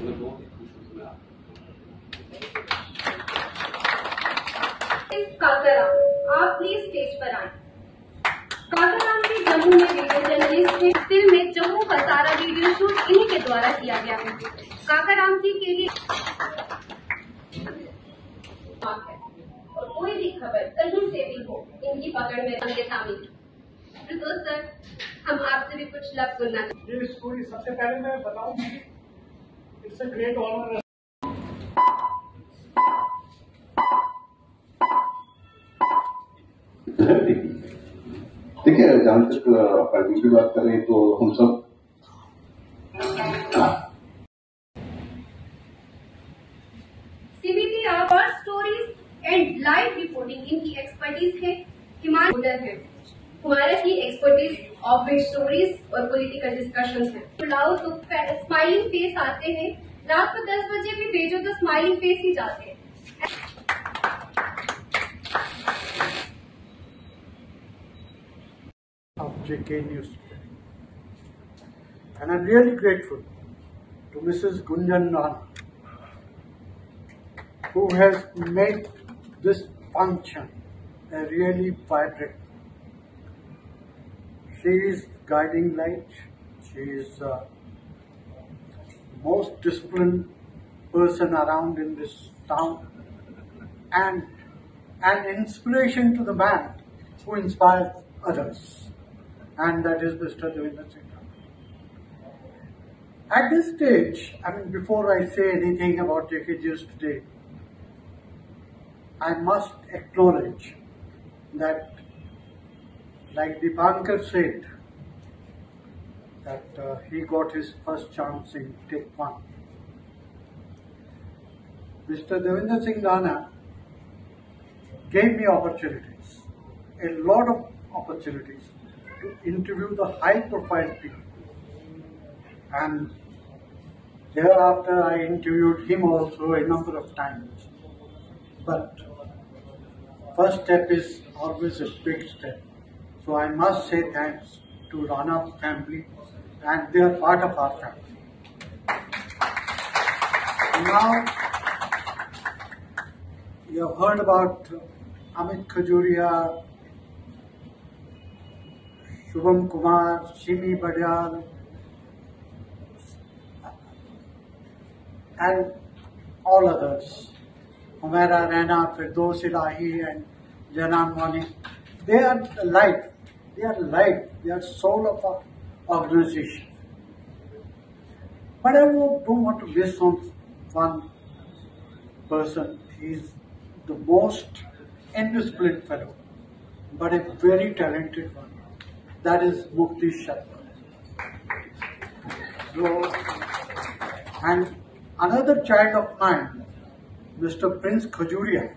मैं बहुत ही खुश हूँ। मैं काकाराम, आप प्लीज स्टेज पर आए। काकाराम भी जम्मू में वीडियो जर्नलिस्ट थे। फिल्म में जम्मू का सारा वीडियो शूट इन्हीं के द्वारा किया गया है। काकाराम जी के लिए और कोई भी खबर कहीं से भी हो, इनकी पकड़ में रहेंगे शामिल। तो सर, हम आपसे भी कुछ लफ्ज सुनना चाहते हैं। ये स्टोरी सबसे पहले मैं बताऊं, इट्स अ ग्रेट ऑनर। देखिए, जहां तक पार्टी की बात करें तो हम सब सीबीटी our stories and live reporting इनकी एक्सपर्टीज है। हमारा की एक्सपर्टीज ऑफ स्टोरीज और पॉलिटिकल डिस्कशंस है। बुलाओ तो स्माइलिंग फेस आते हैं। रात को 10 बजे भी भेजो तो स्माइलिंग फेस ही जाते हैं। Of JK News today. And I'm really grateful to Mrs. Gunjan Rana, who has made this function a really vibrant. She is guiding light. She is the most disciplined person around in this town and an inspiration to the man who inspires others. And that is Mr. Devendra Singh Rana. At this stage, before I say anything about JK News today, I must acknowledge that, like Dipankar said, that he got his first chance in take one. Mr. Devendra Singh Rana gave me opportunities, a lot of opportunities, to interview the high-profile people, and thereafter I interviewed him also a number of times. But first step is always a big step, so I must say thanks to Rana family, and they are part of our family. Now you have heard about Amit Khajuria, Shubham Kumar, Shimi Badyal, and all others. Humaira Raina, Firdaus Ilahi, and Janan Mani. They are the life. They are life. They are soul of our organization. But I don't want to miss on one person. He is the most indisciplined fellow, but a very talented one. That is Mukti Sharma. And another child of mine, Mr. Prince Khajuria,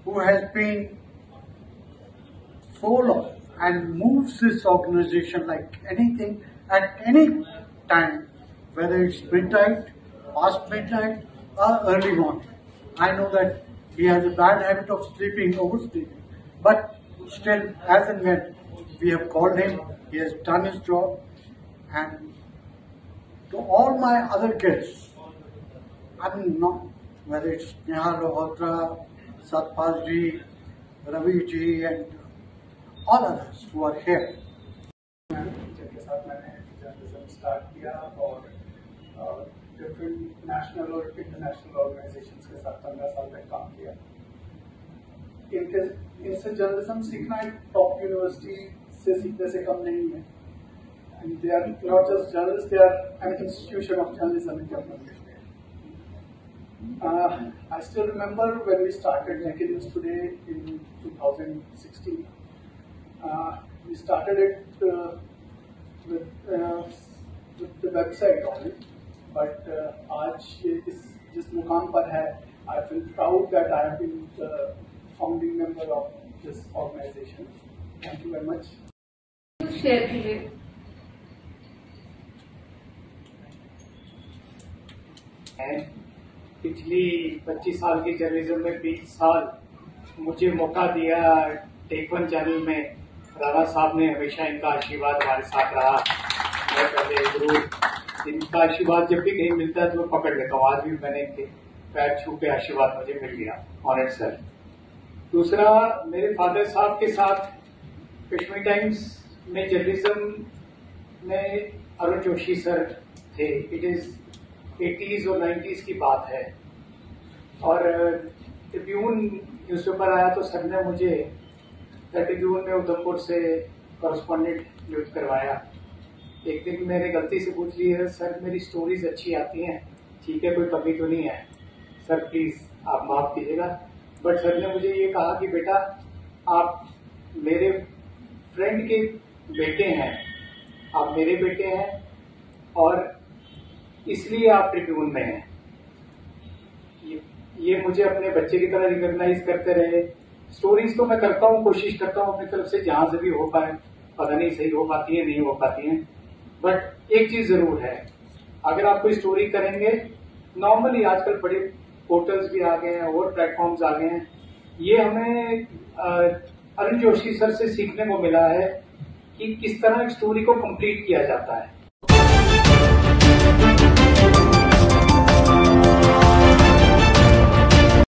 who has been full of and moves this organization like anything at any time, whether it's midnight, past midnight, or early morning. I know that he has a bad habit of oversleeping, but still, as and when we have called him, he has done his job. And to all my other guests, whether it's Neha Lohatra, Satpal ji, Ravi ji, and all others who are here. जिनके साथ मैंने journalism start किया और different national और international organisations के साथ 15 साल तक काम किया। इनसे जर्नलिज्म सीखना एक टॉप यूनिवर्सिटी से सीखने से कम नहीं है। And they are not just journalists; they are an institution of journalism in Jammu. I still remember when we started JK News Today in 2016. We started it with the website only, but आज ये जिस मुकाम पर है, I feel proud that I have been the founding member of this organization. Thank you very much. Share कीजिए। पिछली 25 साल की जर्नलिज्म में 20 साल मुझे मौका दिया टेक वन चैनल में। राणा साहब ने हमेशा इनका आशीर्वाद हमारे साथ रहा। मैं पहले जरूर इनका आशीर्वाद जब भी कहीं मिलता है तो मैं पकड़ लेता हूँ। आज भी मैंने इनके पैर छू के आशीर्वाद मुझे मिल गया। Honoured sir. दूसरा, मेरे फादर साहब के साथ कश्मीर टाइम्स में जर्नलिज्म में अरुण जोशी सर थे। इट इज 80s और 90s की बात है। और ट्रिब्यून न्यूज़पेपर आया तो सर ने मुझे ट्रिब्यून में उधमपुर से कॉरेस्पॉन्डेंट नियुक्त करवाया। एक दिन मैंने गलती से पूछ ली है, सर मेरी स्टोरीज अच्छी आती हैं, ठीक है, कोई कमी तो नहीं है सर, प्लीज आप माफ कीजिएगा। बट सर ने मुझे ये कहा कि बेटा आप मेरे फ्रेंड के बेटे हैं, आप मेरे बेटे हैं और इसलिए आप ट्रिब्यून में हैं। ये मुझे अपने बच्चे की तरह रिकॉग्नाइज करते रहे। स्टोरीज तो मैं करता हूँ, कोशिश करता हूँ अपनी तरफ से जहां से भी हो पाए, पता नहीं सही हो पाती है नहीं हो पाती है। बट एक चीज जरूर है, अगर आप कोई स्टोरी करेंगे, नॉर्मली आजकल बड़े पोर्टल्स भी आ गए हैं और प्लेटफॉर्म्स आ गए हैं, ये हमें अरुण जोशी सर से सीखने को मिला है कि किस तरह एक स्टोरी को कंप्लीट किया जाता है।